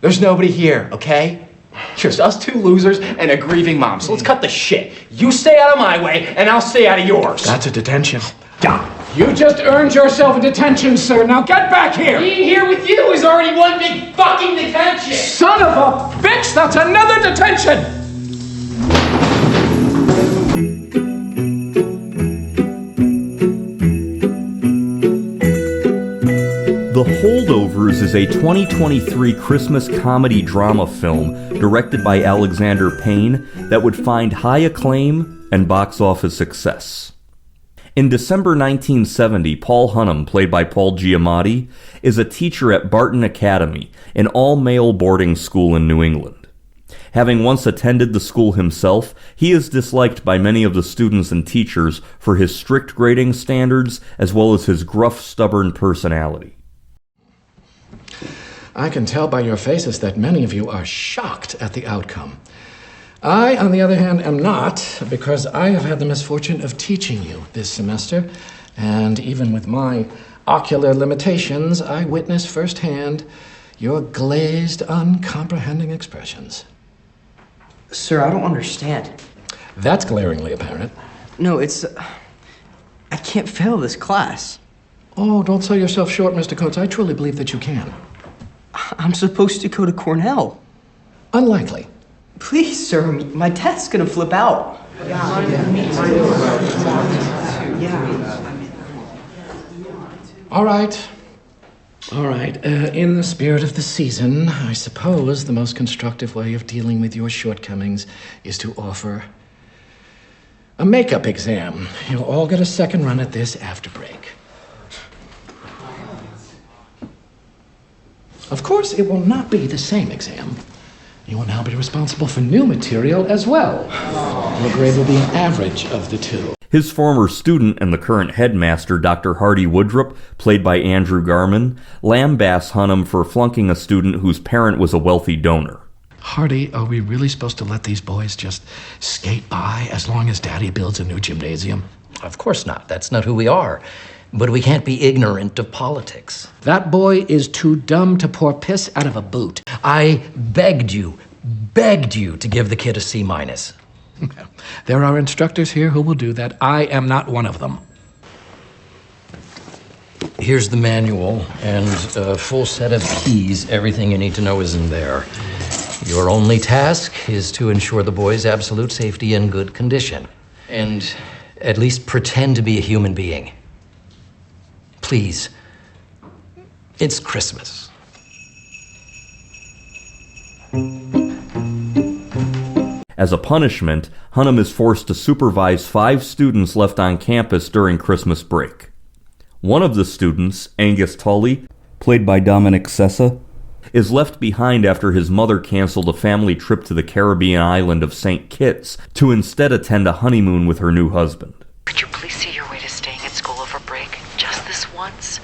There's nobody here, okay? Just us two losers and a grieving mom. So let's cut the shit. You stay out of my way, and I'll stay out of yours. That's a detention. Yeah. You just earned yourself a detention, sir. Now get back here. Being here with you is already one big fucking detention. Son of a bitch, that's another detention. The Holdovers is a 2023 Christmas comedy drama film directed by Alexander Payne that would find high acclaim and box office success. In December 1970, Paul Hunnam, played by Paul Giamatti, is a teacher at Barton Academy, an all-male boarding school in New England. Having once attended the school himself, he is disliked by many of the students and teachers for his strict grading standards as well as his gruff, stubborn personality. I can tell by your faces that many of you are shocked at the outcome. I, on the other hand, am not, because I have had the misfortune of teaching you this semester, and even with my ocular limitations, I witnessed firsthand your glazed, uncomprehending expressions. Sir, I don't understand. That's glaringly apparent. No, I can't fail this class. Oh, don't sell yourself short, Mr. Coates. I truly believe that you can. I'm supposed to go to Cornell. Unlikely. Please, sir, my test's gonna flip out. All right. In the spirit of the season, I suppose the most constructive way of dealing with your shortcomings is to offer a makeup exam. You'll all get a second run at this after break. Of course, it will not be the same exam. You will now be responsible for new material as well. Your grade will be an average of the two. His former student and the current headmaster, Dr. Hardy Woodrup, played by Andrew Garman, lambasts Hunnam for flunking a student whose parent was a wealthy donor. Hardy, are we really supposed to let these boys just skate by as long as Daddy builds a new gymnasium? Of course not. That's not who we are. But we can't be ignorant of politics. That boy is too dumb to pour piss out of a boot. I begged you to give the kid a C-. There are instructors here who will do that. I am not one of them. Here's the manual and a full set of keys. Everything you need to know is in there. Your only task is to ensure the boy's absolute safety and good condition. And at least pretend to be a human being. Please. It's Christmas. As a punishment, Hunnam is forced to supervise 5 students left on campus during Christmas break. One of the students, Angus Tully, played by Dominic Sessa, is left behind after his mother canceled a family trip to the Caribbean island of St. Kitts to instead attend a honeymoon with her new husband. Could you please see your way to staying at school over break? Just this once?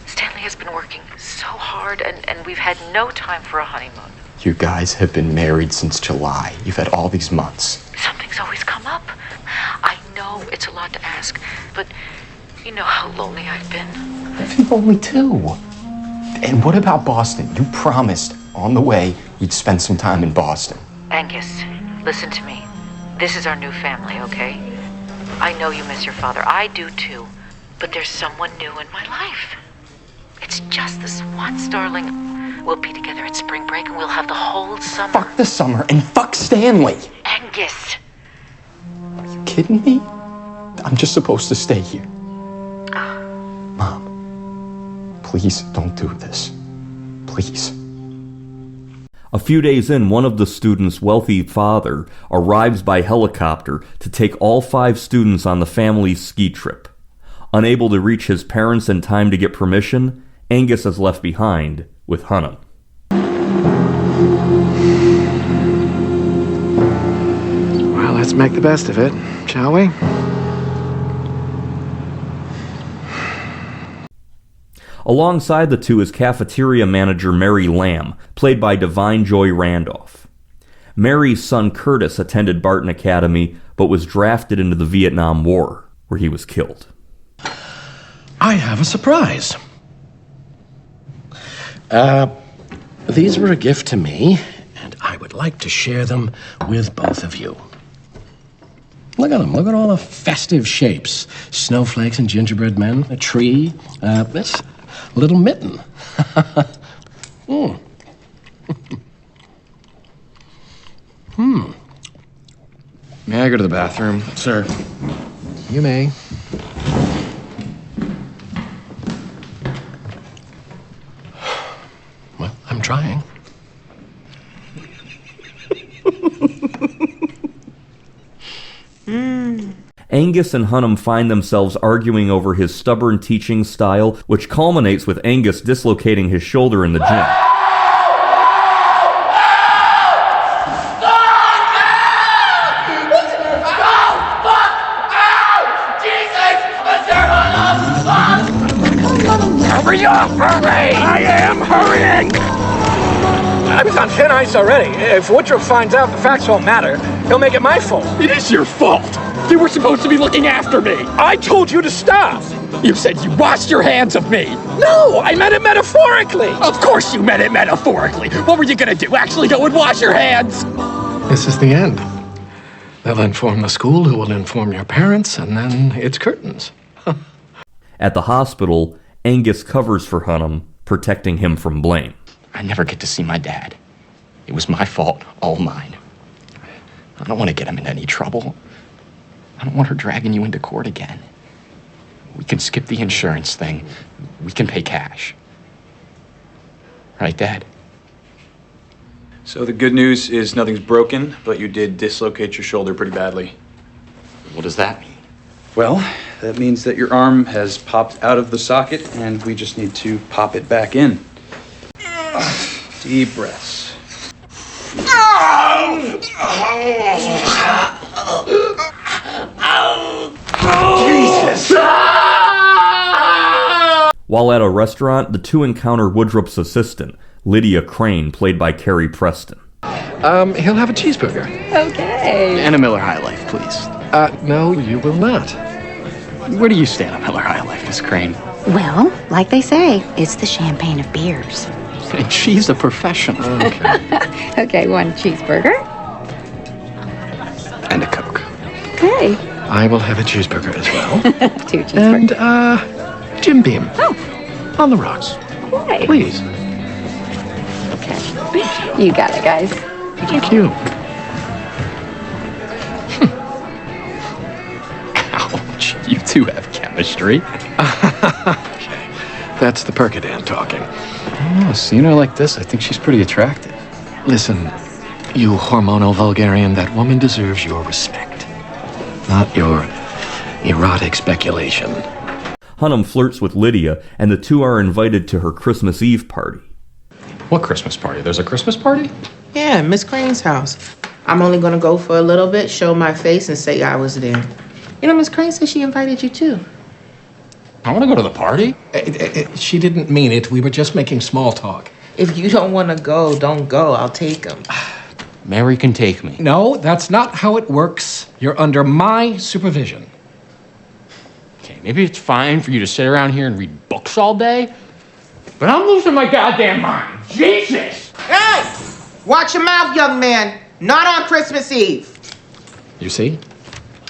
Stanley has been working so hard, and we've had no time for a honeymoon. You guys have been married since July. You've had all these months. Something's always come up. I know it's a lot to ask, but you know how lonely I've been. I've been lonely too. And what about Boston? You promised on the way we'd spend some time in Boston. Angus, listen to me. This is our new family, okay? I know you miss your father. I do too. But there's someone new in my life. It's just this once, darling. We'll be together at spring break and we'll have the whole summer. Fuck the summer and fuck Stanley. Angus. Are you kidding me? I'm just supposed to stay here. Mom, please don't do this. Please. A few days in, one of the students' wealthy father arrives by helicopter to take all 5 students on the family's ski trip. Unable to reach his parents in time to get permission, Angus is left behind with Hunnam. Well, let's make the best of it, shall we? Alongside the two is cafeteria manager Mary Lamb, played by Da'Vine Joy Randolph. Mary's son Curtis attended Barton Academy, but was drafted into the Vietnam War, where he was killed. I have a surprise. These were a gift to me, and I would like to share them with both of you. Look at them. Look at all the festive shapes. Snowflakes and gingerbread men, a tree, this little mitten. May I go to the bathroom? Sir, you may. Well, I'm trying. Angus and Hunnam find themselves arguing over his stubborn teaching style, which culminates with Angus dislocating his shoulder in the gym. Hurry up, hurry! I am hurrying! I was on thin ice already. If Woodruff finds out the facts won't matter, he'll make it my fault. It is your fault. You were supposed to be looking after me. I told you to stop. You said you washed your hands of me. No, I meant it metaphorically. Of course you meant it metaphorically. What were you gonna do? Actually go and wash your hands? This is the end. They'll inform the school, who will inform your parents, and then it's curtains. At the hospital, Angus covers for Hunnam, protecting him from blame. I never get to see my dad. It was my fault, all mine. I don't want to get him in any trouble. I don't want her dragging you into court again. We can skip the insurance thing. We can pay cash. Right, Dad? So the good news is nothing's broken, but you did dislocate your shoulder pretty badly. What does that mean? Well, that means that your arm has popped out of the socket, and we just need to pop it back in. Deep breaths. Jesus! While at a restaurant, the two encounter Woodruff's assistant, Lydia Crane, played by Carrie Preston. He'll have a cheeseburger. Okay. And a Miller High Life, please. No, you will not. Where do you stand on Miller High Life, Miss Crane? Well, like they say, it's the champagne of beers. And she's a professional. Okay. Okay, one cheeseburger. And a Coke. Okay. I will have a cheeseburger as well. Two cheeseburgers. And, Jim Beam. Oh. On the rocks. Okay. Please. Okay. You got it, guys. Thank you. Ouch. You two have chemistry. Okay. That's the Percodan talking. Oh, seeing her like this, I think she's pretty attractive. Listen, you hormonal vulgarian, that woman deserves your respect, not your erotic speculation. Hunnam flirts with Lydia, and the two are invited to her Christmas Eve party. What Christmas party? There's a Christmas party? Yeah, Miss Crane's house. I'm only gonna go for a little bit, show my face, and say I was there. You know, Miss Crane said she invited you too. I want to go to the party. She didn't mean it. We were just making small talk. If you don't want to go, don't go. I'll take them. Mary can take me. No, that's not how it works. You're under my supervision. Okay, maybe it's fine for you to sit around here and read books all day, but I'm losing my goddamn mind. Jesus! Hey! Watch your mouth, young man. Not on Christmas Eve. You see?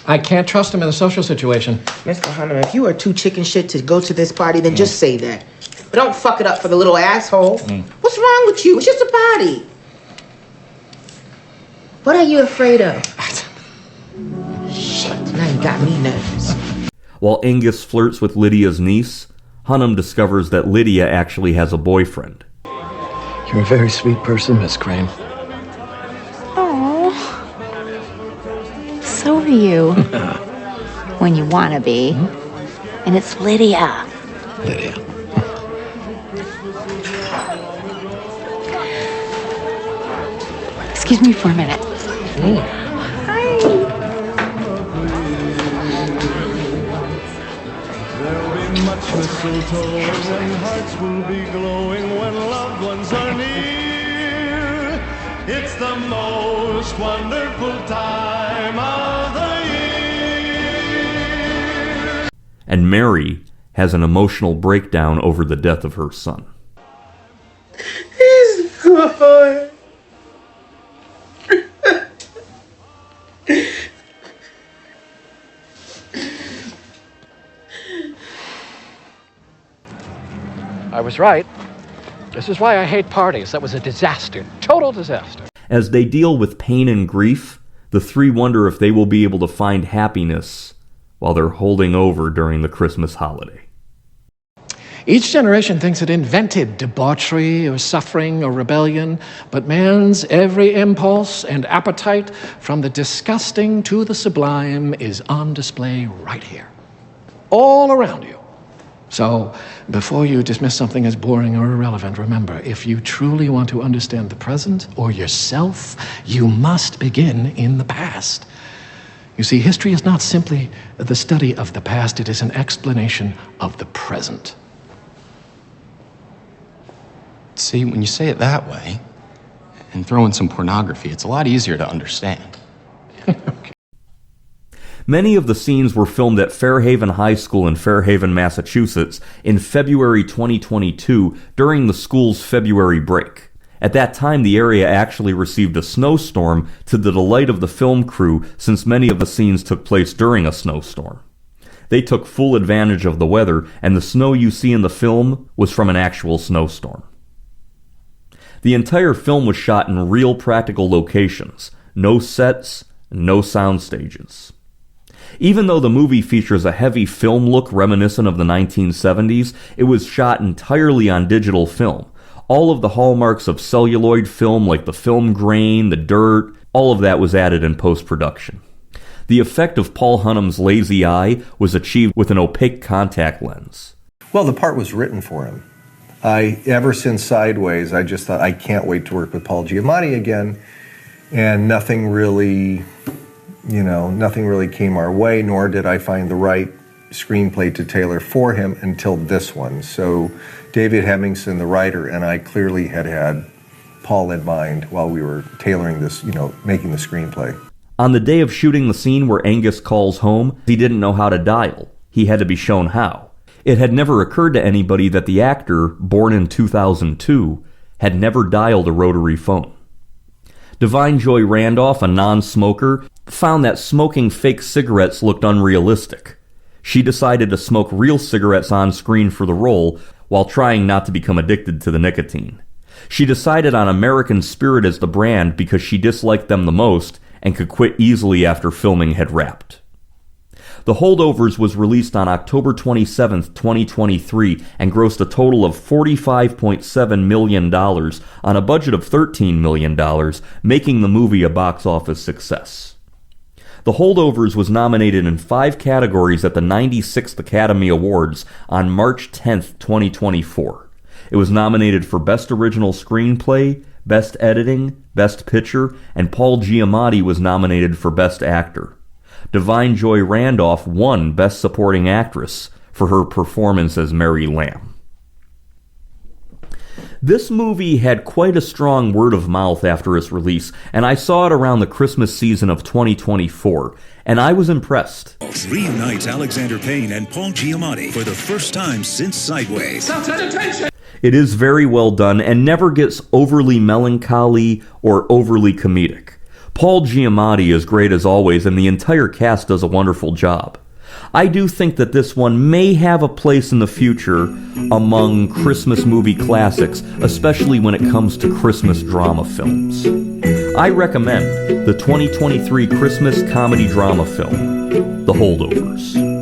I can't trust him in a social situation. Mr. Hunnam, if you are too chicken shit to go to this party, then just say that. But don't fuck it up for the little asshole. What's wrong with you? It's just a party. What are you afraid of? Shit, now you got me nervous. While Angus flirts with Lydia's niece, Hunnam discovers that Lydia actually has a boyfriend. You're a very sweet person, Miss Crane. Oh. So are you. When you want to be. And it's Lydia. Lydia. Excuse me for a minute. Hi. There'll be much mistletoe and hearts will be glowing when loved ones are near. It's the most wonderful time of the year. And Mary has an emotional breakdown over the death of her son. He's gone. boy. I was right. This is why I hate parties. That was a disaster. Total disaster. As they deal with pain and grief, the three wonder if they will be able to find happiness while they're holding over during the Christmas holiday. Each generation thinks it invented debauchery or suffering or rebellion, but man's every impulse and appetite, from the disgusting to the sublime, is on display right here, all around you. So, before you dismiss something as boring or irrelevant, remember, if you truly want to understand the present or yourself, you must begin in the past. You see, history is not simply the study of the past, it is an explanation of the present. See, when you say it that way, and throw in some pornography, it's a lot easier to understand. Many of the scenes were filmed at Fairhaven High School in Fairhaven, Massachusetts in February 2022 during the school's February break. At that time, the area actually received a snowstorm to the delight of the film crew, since many of the scenes took place during a snowstorm. They took full advantage of the weather, and the snow you see in the film was from an actual snowstorm. The entire film was shot in real practical locations, no sets, no sound stages. Even though the movie features a heavy film look reminiscent of the 1970s, it was shot entirely on digital film. All of the hallmarks of celluloid film, like the film grain, the dirt, all of that was added in post-production. The effect of Paul Hunham's lazy eye was achieved with an opaque contact lens. Well, the part was written for him. Ever since Sideways, I just thought, I can't wait to work with Paul Giamatti again, and nothing really came our way, nor did I find the right screenplay to tailor for him until this one. So David Hemmingson, the writer, and I clearly had Paul in mind while we were tailoring this, making the screenplay. On the day of shooting the scene where Angus calls home, he didn't know how to dial. He had to be shown how. It had never occurred to anybody that the actor, born in 2002, had never dialed a rotary phone. Da'Vine Joy Randolph, a non-smoker, found that smoking fake cigarettes looked unrealistic. She decided to smoke real cigarettes on screen for the role, while trying not to become addicted to the nicotine. She decided on American Spirit as the brand because she disliked them the most and could quit easily after filming had wrapped. The Holdovers was released on October 27, 2023, and grossed a total of $45.7 million on a budget of $13 million, making the movie a box office success. The Holdovers was nominated in 5 categories at the 96th Academy Awards on March 10, 2024. It was nominated for Best Original Screenplay, Best Editing, Best Picture, and Paul Giamatti was nominated for Best Actor. Da'Vine Joy Randolph won Best Supporting Actress for her performance as Mary Lamb. This movie had quite a strong word of mouth after its release, and I saw it around the Christmas season of 2024, and I was impressed. Reunites Alexander Payne and Paul Giamatti for the first time since Sideways. It is very well done and never gets overly melancholy or overly comedic. Paul Giamatti is great as always, and the entire cast does a wonderful job. I do think that this one may have a place in the future among Christmas movie classics, especially when it comes to Christmas drama films. I recommend the 2023 Christmas comedy drama film, The Holdovers.